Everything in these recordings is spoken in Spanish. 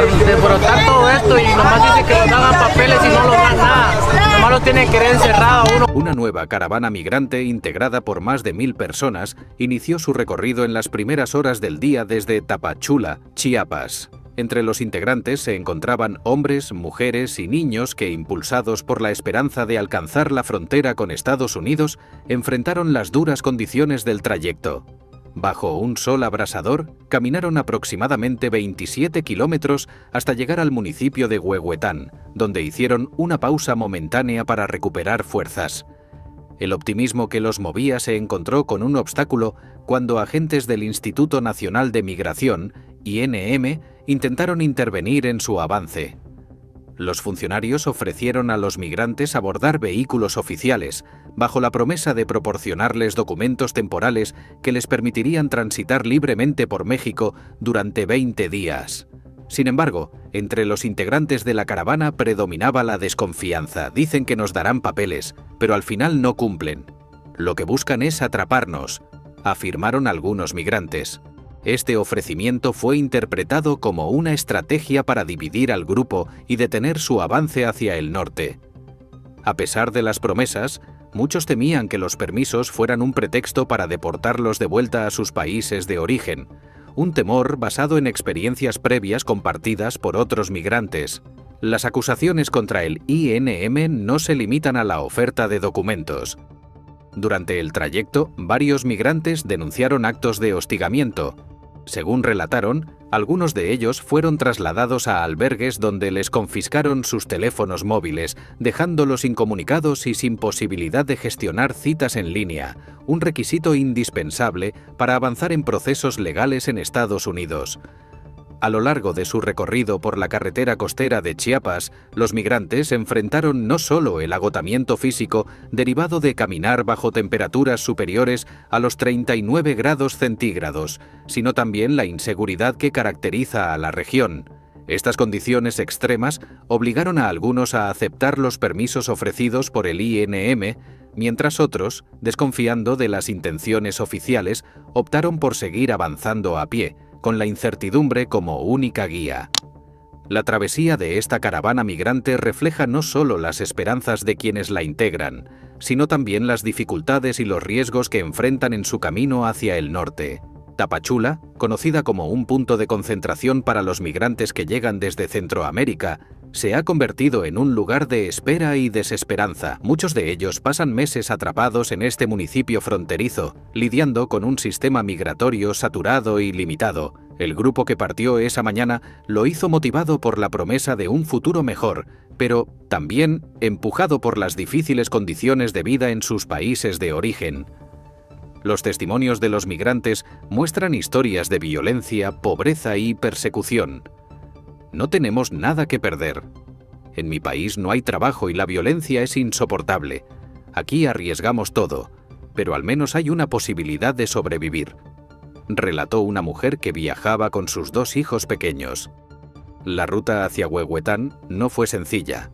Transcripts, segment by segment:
para desborotar todo esto y nomás dice que nos hagan papeles y no nos dan nada. Nomás lo tienen que querer encerrado a uno. Una nueva caravana migrante integrada por más de 1000 personas inició su recorrido en las primeras horas del día desde Tapachula, Chiapas. Entre los integrantes se encontraban hombres, mujeres y niños que, impulsados por la esperanza de alcanzar la frontera con Estados Unidos, enfrentaron las duras condiciones del trayecto. Bajo un sol abrasador, caminaron aproximadamente 27 kilómetros hasta llegar al municipio de Huehuetán, donde hicieron una pausa momentánea para recuperar fuerzas. El optimismo que los movía se encontró con un obstáculo cuando agentes del Instituto Nacional de Migración, INM, intentaron intervenir en su avance. Los funcionarios ofrecieron a los migrantes abordar vehículos oficiales, bajo la promesa de proporcionarles documentos temporales que les permitirían transitar libremente por México durante 20 días. Sin embargo, entre los integrantes de la caravana predominaba la desconfianza. Dicen que nos darán papeles, pero al final no cumplen. Lo que buscan es atraparnos, afirmaron algunos migrantes. Este ofrecimiento fue interpretado como una estrategia para dividir al grupo y detener su avance hacia el norte. A pesar de las promesas, muchos temían que los permisos fueran un pretexto para deportarlos de vuelta a sus países de origen, un temor basado en experiencias previas compartidas por otros migrantes. Las acusaciones contra el INM no se limitan a la oferta de documentos. Durante el trayecto, varios migrantes denunciaron actos de hostigamiento. Según relataron, algunos de ellos fueron trasladados a albergues donde les confiscaron sus teléfonos móviles, dejándolos incomunicados y sin posibilidad de gestionar citas en línea, un requisito indispensable para avanzar en procesos legales en Estados Unidos. A lo largo de su recorrido por la carretera costera de Chiapas, los migrantes enfrentaron no solo el agotamiento físico derivado de caminar bajo temperaturas superiores a los 39 grados centígrados, sino también la inseguridad que caracteriza a la región. Estas condiciones extremas obligaron a algunos a aceptar los permisos ofrecidos por el INM, mientras otros, desconfiando de las intenciones oficiales, optaron por seguir avanzando a pie, con la incertidumbre como única guía. La travesía de esta caravana migrante refleja no solo las esperanzas de quienes la integran, sino también las dificultades y los riesgos que enfrentan en su camino hacia el norte. Tapachula, conocida como un punto de concentración para los migrantes que llegan desde Centroamérica, se ha convertido en un lugar de espera y desesperanza. Muchos de ellos pasan meses atrapados en este municipio fronterizo, lidiando con un sistema migratorio saturado y limitado. El grupo que partió esa mañana lo hizo motivado por la promesa de un futuro mejor, pero también empujado por las difíciles condiciones de vida en sus países de origen. Los testimonios de los migrantes muestran historias de violencia, pobreza y persecución. No tenemos nada que perder. En mi país no hay trabajo y la violencia es insoportable. Aquí arriesgamos todo, pero al menos hay una posibilidad de sobrevivir, relató una mujer que viajaba con sus 2 hijos pequeños. La ruta hacia Huehuetán no fue sencilla.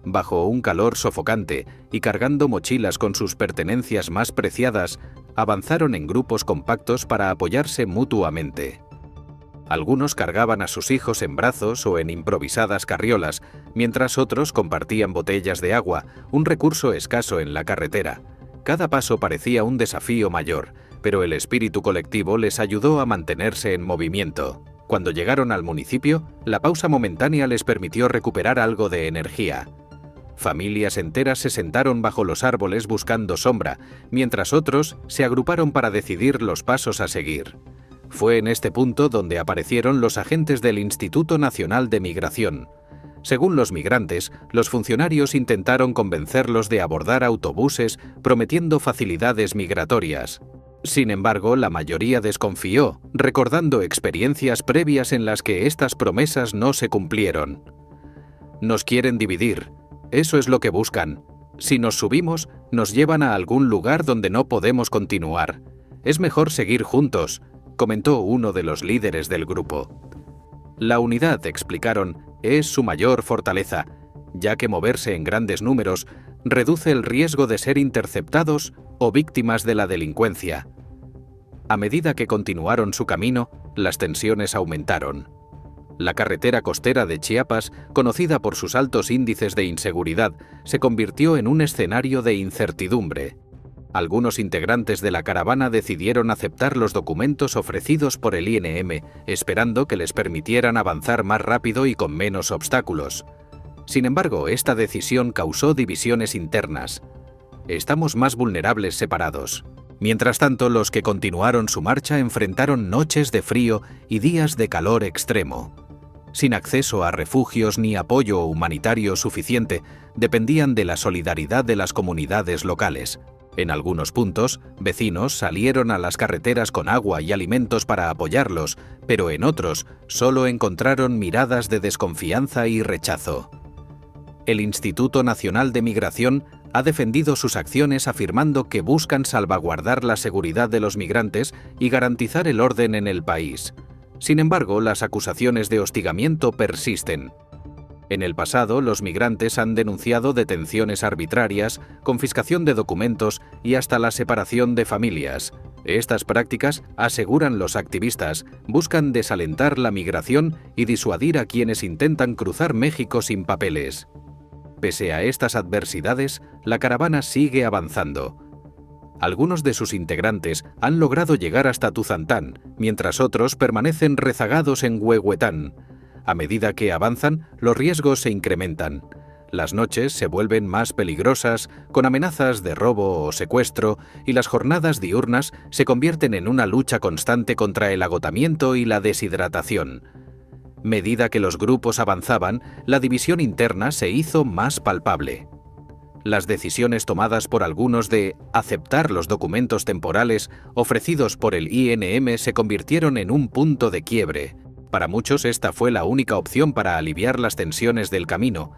Bajo un calor sofocante y cargando mochilas con sus pertenencias más preciadas, avanzaron en grupos compactos para apoyarse mutuamente. Algunos cargaban a sus hijos en brazos o en improvisadas carriolas, mientras otros compartían botellas de agua, un recurso escaso en la carretera. Cada paso parecía un desafío mayor, pero el espíritu colectivo les ayudó a mantenerse en movimiento. Cuando llegaron al municipio, la pausa momentánea les permitió recuperar algo de energía. Familias enteras se sentaron bajo los árboles buscando sombra, mientras otros se agruparon para decidir los pasos a seguir. Fue en este punto donde aparecieron los agentes del Instituto Nacional de Migración. Según los migrantes, los funcionarios intentaron convencerlos de abordar autobuses prometiendo facilidades migratorias. Sin embargo, la mayoría desconfió, recordando experiencias previas en las que estas promesas no se cumplieron. Nos quieren dividir. Eso es lo que buscan. Si nos subimos, nos llevan a algún lugar donde no podemos continuar. Es mejor seguir juntos, comentó uno de los líderes del grupo. La unidad, explicaron, es su mayor fortaleza, ya que moverse en grandes números reduce el riesgo de ser interceptados o víctimas de la delincuencia. A medida que continuaron su camino, las tensiones aumentaron. La carretera costera de Chiapas, conocida por sus altos índices de inseguridad, se convirtió en un escenario de incertidumbre. Algunos integrantes de la caravana decidieron aceptar los documentos ofrecidos por el INM, esperando que les permitieran avanzar más rápido y con menos obstáculos. Sin embargo, esta decisión causó divisiones internas. Estamos más vulnerables separados. Mientras tanto, los que continuaron su marcha enfrentaron noches de frío y días de calor extremo. Sin acceso a refugios ni apoyo humanitario suficiente, dependían de la solidaridad de las comunidades locales. En algunos puntos, vecinos salieron a las carreteras con agua y alimentos para apoyarlos, pero en otros solo encontraron miradas de desconfianza y rechazo. El Instituto Nacional de Migración ha defendido sus acciones afirmando que buscan salvaguardar la seguridad de los migrantes y garantizar el orden en el país. Sin embargo, las acusaciones de hostigamiento persisten. En el pasado, los migrantes han denunciado detenciones arbitrarias, confiscación de documentos y hasta la separación de familias. Estas prácticas, aseguran los activistas, buscan desalentar la migración y disuadir a quienes intentan cruzar México sin papeles. Pese a estas adversidades, la caravana sigue avanzando. Algunos de sus integrantes han logrado llegar hasta Tuzantán, mientras otros permanecen rezagados en Huehuetán. A medida que avanzan, los riesgos se incrementan. Las noches se vuelven más peligrosas, con amenazas de robo o secuestro, y las jornadas diurnas se convierten en una lucha constante contra el agotamiento y la deshidratación. Medida que los grupos avanzaban, la división interna se hizo más palpable. Las decisiones tomadas por algunos de aceptar los documentos temporales ofrecidos por el INM se convirtieron en un punto de quiebre. Para muchos esta fue la única opción para aliviar las tensiones del camino,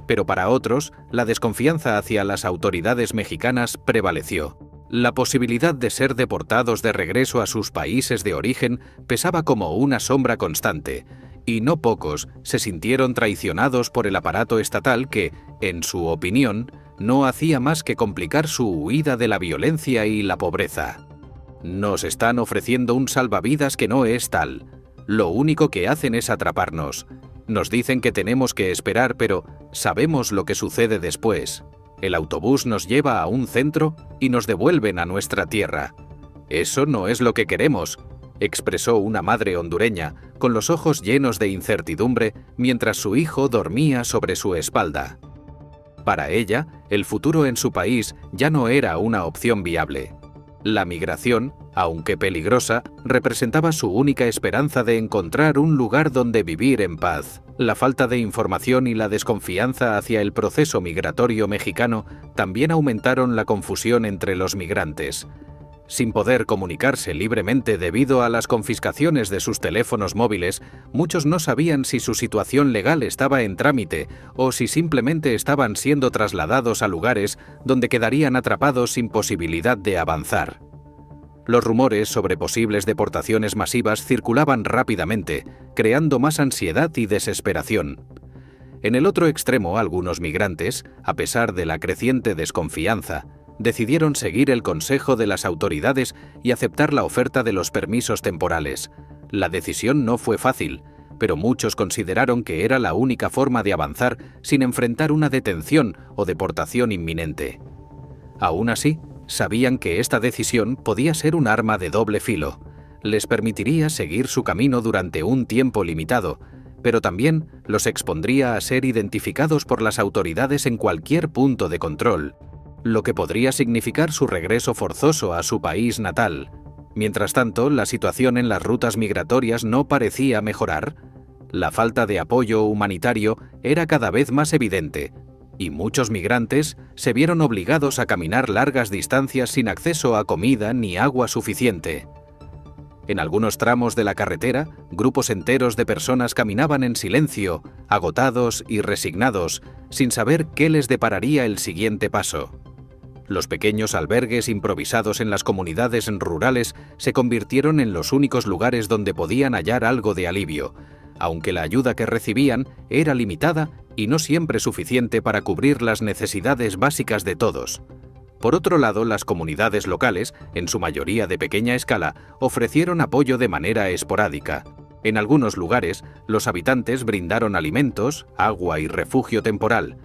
pero para otros la desconfianza hacia las autoridades mexicanas prevaleció. La posibilidad de ser deportados de regreso a sus países de origen pesaba como una sombra constante, y no pocos se sintieron traicionados por el aparato estatal que, en su opinión, no hacía más que complicar su huida de la violencia y la pobreza. Nos están ofreciendo un salvavidas que no es tal. Lo único que hacen es atraparnos. Nos dicen que tenemos que esperar, pero sabemos lo que sucede después. El autobús nos lleva a un centro y nos devuelven a nuestra tierra. Eso no es lo que queremos, expresó una madre hondureña, con los ojos llenos de incertidumbre mientras su hijo dormía sobre su espalda. Para ella, el futuro en su país ya no era una opción viable. La migración, aunque peligrosa, representaba su única esperanza de encontrar un lugar donde vivir en paz. La falta de información y la desconfianza hacia el proceso migratorio mexicano también aumentaron la confusión entre los migrantes. Sin poder comunicarse libremente debido a las confiscaciones de sus teléfonos móviles, muchos no sabían si su situación legal estaba en trámite o si simplemente estaban siendo trasladados a lugares donde quedarían atrapados sin posibilidad de avanzar. Los rumores sobre posibles deportaciones masivas circulaban rápidamente, creando más ansiedad y desesperación. En el otro extremo, algunos migrantes, a pesar de la creciente desconfianza, decidieron seguir el consejo de las autoridades y aceptar la oferta de los permisos temporales. La decisión no fue fácil, pero muchos consideraron que era la única forma de avanzar sin enfrentar una detención o deportación inminente. Aún así, sabían que esta decisión podía ser un arma de doble filo. Les permitiría seguir su camino durante un tiempo limitado, pero también los expondría a ser identificados por las autoridades en cualquier punto de control, lo que podría significar su regreso forzoso a su país natal. Mientras tanto, la situación en las rutas migratorias no parecía mejorar. La falta de apoyo humanitario era cada vez más evidente, y muchos migrantes se vieron obligados a caminar largas distancias sin acceso a comida ni agua suficiente. En algunos tramos de la carretera, grupos enteros de personas caminaban en silencio, agotados y resignados, sin saber qué les depararía el siguiente paso. Los pequeños albergues improvisados en las comunidades rurales se convirtieron en los únicos lugares donde podían hallar algo de alivio, aunque la ayuda que recibían era limitada y no siempre suficiente para cubrir las necesidades básicas de todos. Por otro lado, las comunidades locales, en su mayoría de pequeña escala, ofrecieron apoyo de manera esporádica. En algunos lugares, los habitantes brindaron alimentos, agua y refugio temporal,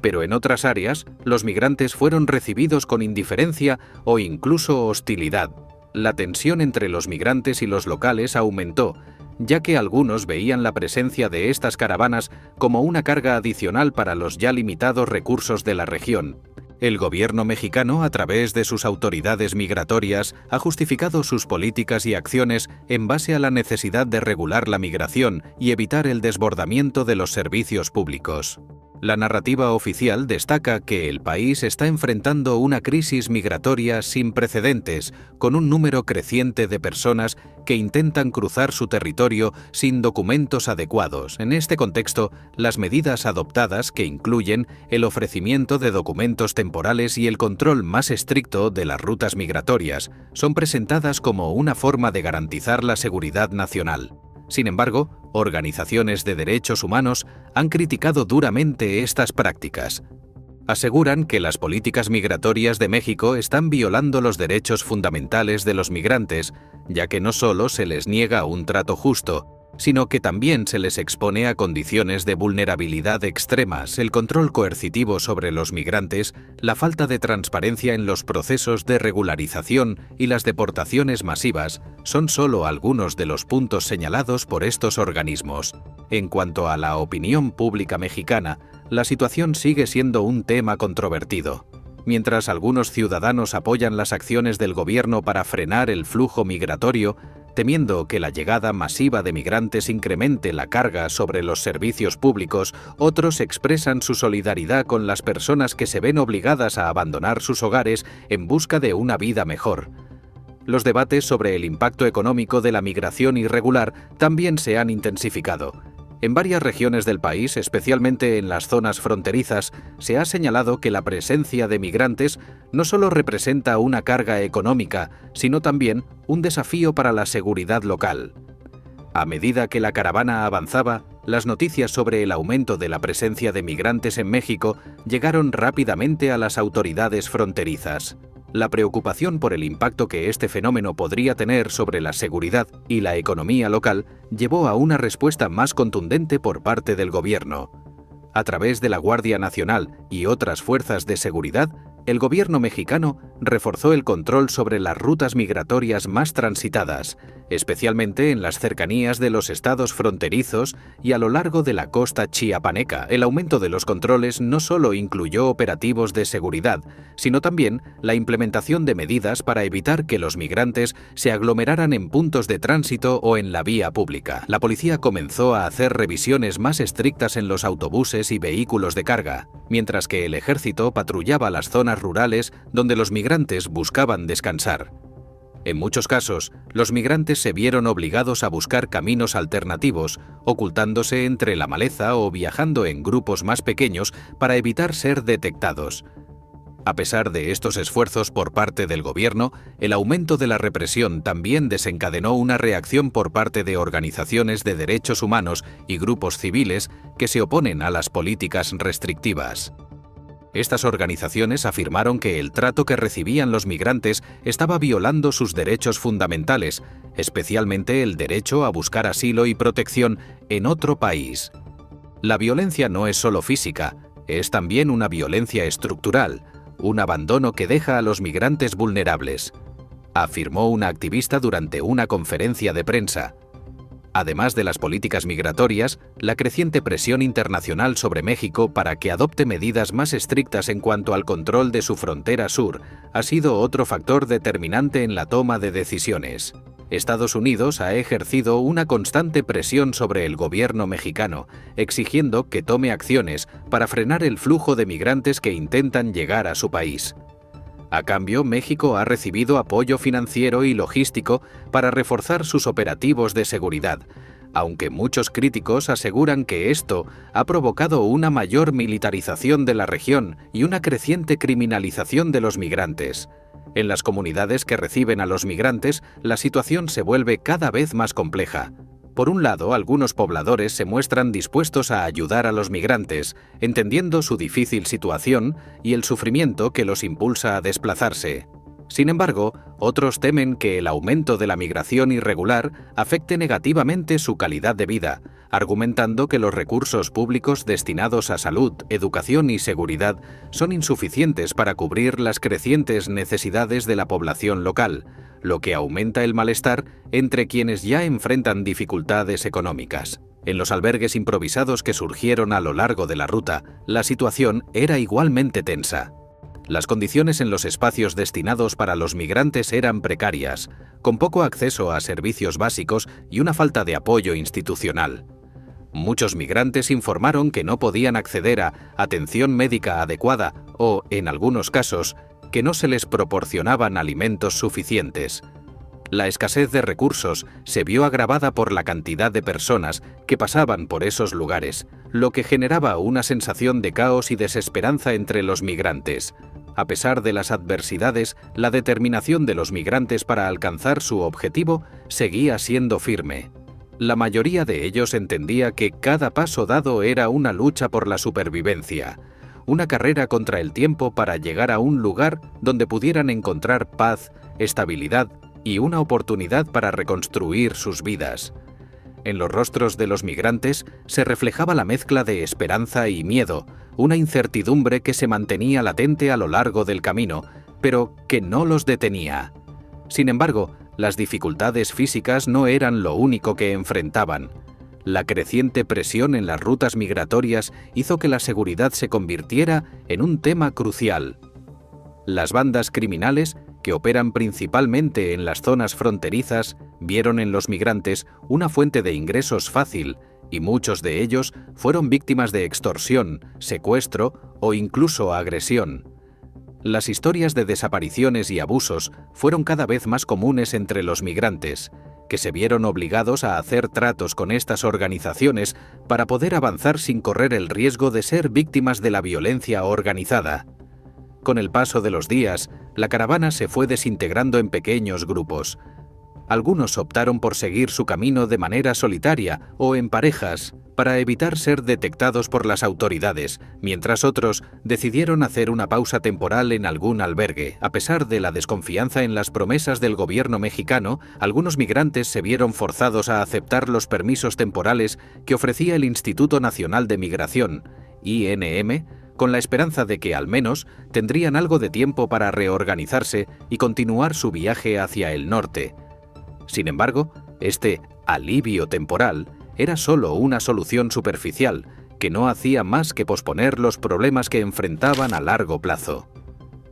pero en otras áreas, los migrantes fueron recibidos con indiferencia o incluso hostilidad. La tensión entre los migrantes y los locales aumentó, ya que algunos veían la presencia de estas caravanas como una carga adicional para los ya limitados recursos de la región. El gobierno mexicano, a través de sus autoridades migratorias, ha justificado sus políticas y acciones en base a la necesidad de regular la migración y evitar el desbordamiento de los servicios públicos. La narrativa oficial destaca que el país está enfrentando una crisis migratoria sin precedentes, con un número creciente de personas que intentan cruzar su territorio sin documentos adecuados. En este contexto, las medidas adoptadas, que incluyen el ofrecimiento de documentos temporales y el control más estricto de las rutas migratorias, son presentadas como una forma de garantizar la seguridad nacional. Sin embargo, organizaciones de derechos humanos han criticado duramente estas prácticas. Aseguran que las políticas migratorias de México están violando los derechos fundamentales de los migrantes, ya que no solo se les niega un trato justo, sino que también se les expone a condiciones de vulnerabilidad extremas, el control coercitivo sobre los migrantes, la falta de transparencia en los procesos de regularización y las deportaciones masivas son solo algunos de los puntos señalados por estos organismos. En cuanto a la opinión pública mexicana, la situación sigue siendo un tema controvertido. Mientras algunos ciudadanos apoyan las acciones del gobierno para frenar el flujo migratorio, temiendo que la llegada masiva de migrantes incremente la carga sobre los servicios públicos, otros expresan su solidaridad con las personas que se ven obligadas a abandonar sus hogares en busca de una vida mejor. Los debates sobre el impacto económico de la migración irregular también se han intensificado. En varias regiones del país, especialmente en las zonas fronterizas, se ha señalado que la presencia de migrantes no solo representa una carga económica, sino también un desafío para la seguridad local. A medida que la caravana avanzaba, las noticias sobre el aumento de la presencia de migrantes en México llegaron rápidamente a las autoridades fronterizas. La preocupación por el impacto que este fenómeno podría tener sobre la seguridad y la economía local llevó a una respuesta más contundente por parte del gobierno. A través de la Guardia Nacional y otras fuerzas de seguridad, el gobierno mexicano reforzó el control sobre las rutas migratorias más transitadas, especialmente en las cercanías de los estados fronterizos y a lo largo de la costa chiapaneca. El aumento de los controles no solo incluyó operativos de seguridad, sino también la implementación de medidas para evitar que los migrantes se aglomeraran en puntos de tránsito o en la vía pública. La policía comenzó a hacer revisiones más estrictas en los autobuses y vehículos de carga, mientras que el ejército patrullaba las zonas rurales donde los migrantes buscaban descansar. En muchos casos, los migrantes se vieron obligados a buscar caminos alternativos, ocultándose entre la maleza o viajando en grupos más pequeños para evitar ser detectados. A pesar de estos esfuerzos por parte del gobierno, el aumento de la represión también desencadenó una reacción por parte de organizaciones de derechos humanos y grupos civiles que se oponen a las políticas restrictivas. Estas organizaciones afirmaron que el trato que recibían los migrantes estaba violando sus derechos fundamentales, especialmente el derecho a buscar asilo y protección en otro país. La violencia no es solo física, es también una violencia estructural, un abandono que deja a los migrantes vulnerables, afirmó una activista durante una conferencia de prensa. Además de las políticas migratorias, la creciente presión internacional sobre México para que adopte medidas más estrictas en cuanto al control de su frontera sur ha sido otro factor determinante en la toma de decisiones. Estados Unidos ha ejercido una constante presión sobre el gobierno mexicano, exigiendo que tome acciones para frenar el flujo de migrantes que intentan llegar a su país. A cambio, México ha recibido apoyo financiero y logístico para reforzar sus operativos de seguridad, aunque muchos críticos aseguran que esto ha provocado una mayor militarización de la región y una creciente criminalización de los migrantes. En las comunidades que reciben a los migrantes, la situación se vuelve cada vez más compleja. Por un lado, algunos pobladores se muestran dispuestos a ayudar a los migrantes, entendiendo su difícil situación y el sufrimiento que los impulsa a desplazarse. Sin embargo, otros temen que el aumento de la migración irregular afecte negativamente su calidad de vida, argumentando que los recursos públicos destinados a salud, educación y seguridad son insuficientes para cubrir las crecientes necesidades de la población local, lo que aumenta el malestar entre quienes ya enfrentan dificultades económicas. En los albergues improvisados que surgieron a lo largo de la ruta, la situación era igualmente tensa. Las condiciones en los espacios destinados para los migrantes eran precarias, con poco acceso a servicios básicos y una falta de apoyo institucional. Muchos migrantes informaron que no podían acceder a atención médica adecuada o, en algunos casos, que no se les proporcionaban alimentos suficientes. La escasez de recursos se vio agravada por la cantidad de personas que pasaban por esos lugares, lo que generaba una sensación de caos y desesperanza entre los migrantes. A pesar de las adversidades, la determinación de los migrantes para alcanzar su objetivo seguía siendo firme. La mayoría de ellos entendía que cada paso dado era una lucha por la supervivencia, una carrera contra el tiempo para llegar a un lugar donde pudieran encontrar paz, estabilidad y una oportunidad para reconstruir sus vidas. En los rostros de los migrantes se reflejaba la mezcla de esperanza y miedo, una incertidumbre que se mantenía latente a lo largo del camino, pero que no los detenía. Sin embargo, las dificultades físicas no eran lo único que enfrentaban. La creciente presión en las rutas migratorias hizo que la seguridad se convirtiera en un tema crucial. Las bandas criminales, que operan principalmente en las zonas fronterizas, vieron en los migrantes una fuente de ingresos fácil y muchos de ellos fueron víctimas de extorsión, secuestro o incluso agresión. Las historias de desapariciones y abusos fueron cada vez más comunes entre los migrantes, que se vieron obligados a hacer tratos con estas organizaciones para poder avanzar sin correr el riesgo de ser víctimas de la violencia organizada. Con el paso de los días, la caravana se fue desintegrando en pequeños grupos. Algunos optaron por seguir su camino de manera solitaria o en parejas para evitar ser detectados por las autoridades, mientras otros decidieron hacer una pausa temporal en algún albergue. A pesar de la desconfianza en las promesas del gobierno mexicano, algunos migrantes se vieron forzados a aceptar los permisos temporales que ofrecía el Instituto Nacional de Migración, INM, con la esperanza de que al menos tendrían algo de tiempo para reorganizarse y continuar su viaje hacia el norte. Sin embargo, este alivio temporal era solo una solución superficial que no hacía más que posponer los problemas que enfrentaban a largo plazo.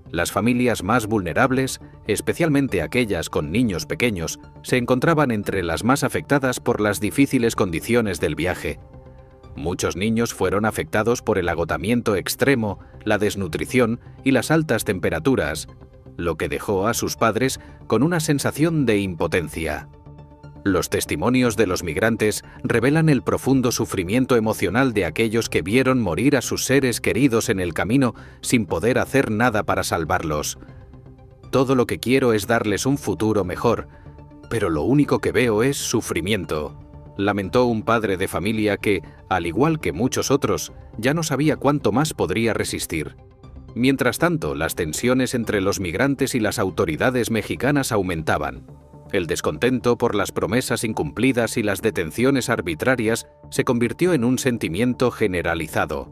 Las familias más vulnerables, especialmente aquellas con niños pequeños, se encontraban entre las más afectadas por las difíciles condiciones del viaje. Muchos niños fueron afectados por el agotamiento extremo, la desnutrición y las altas temperaturas, lo que dejó a sus padres con una sensación de impotencia. Los testimonios de los migrantes revelan el profundo sufrimiento emocional de aquellos que vieron morir a sus seres queridos en el camino sin poder hacer nada para salvarlos. Todo lo que quiero es darles un futuro mejor, pero lo único que veo es sufrimiento, lamentó un padre de familia que, al igual que muchos otros, ya no sabía cuánto más podría resistir. Mientras tanto, las tensiones entre los migrantes y las autoridades mexicanas aumentaban. El descontento por las promesas incumplidas y las detenciones arbitrarias se convirtió en un sentimiento generalizado.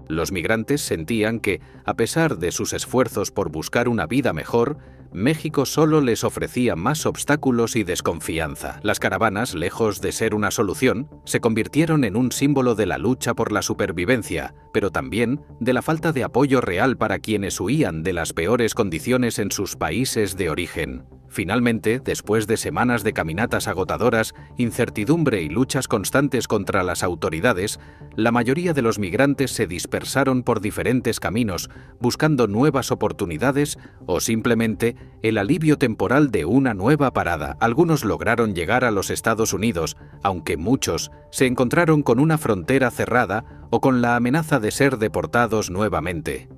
Los migrantes sentían que, a pesar de sus esfuerzos por buscar una vida mejor, México solo les ofrecía más obstáculos y desconfianza. Las caravanas, lejos de ser una solución, se convirtieron en un símbolo de la lucha por la supervivencia, pero también de la falta de apoyo real para quienes huían de las peores condiciones en sus países de origen. Finalmente, después de semanas de caminatas agotadoras, incertidumbre y luchas constantes contra las autoridades, la mayoría de los migrantes se dispersaron por diferentes caminos, buscando nuevas oportunidades o simplemente el alivio temporal de una nueva parada. Algunos lograron llegar a los Estados Unidos, aunque muchos se encontraron con una frontera cerrada o con la amenaza de ser deportados nuevamente.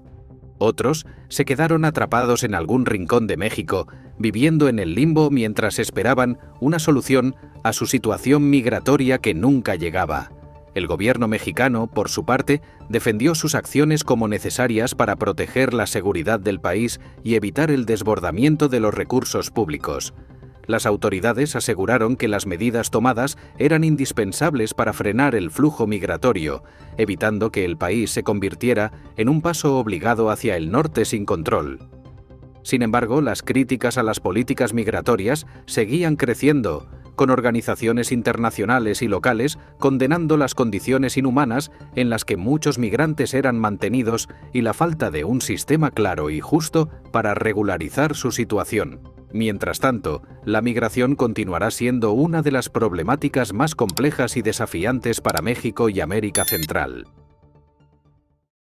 Otros se quedaron atrapados en algún rincón de México, viviendo en el limbo mientras esperaban una solución a su situación migratoria que nunca llegaba. El gobierno mexicano, por su parte, defendió sus acciones como necesarias para proteger la seguridad del país y evitar el desbordamiento de los recursos públicos. Las autoridades aseguraron que las medidas tomadas eran indispensables para frenar el flujo migratorio, evitando que el país se convirtiera en un paso obligado hacia el norte sin control. Sin embargo, las críticas a las políticas migratorias seguían creciendo, con organizaciones internacionales y locales condenando las condiciones inhumanas en las que muchos migrantes eran mantenidos y la falta de un sistema claro y justo para regularizar su situación. Mientras tanto, la migración continuará siendo una de las problemáticas más complejas y desafiantes para México y América Central.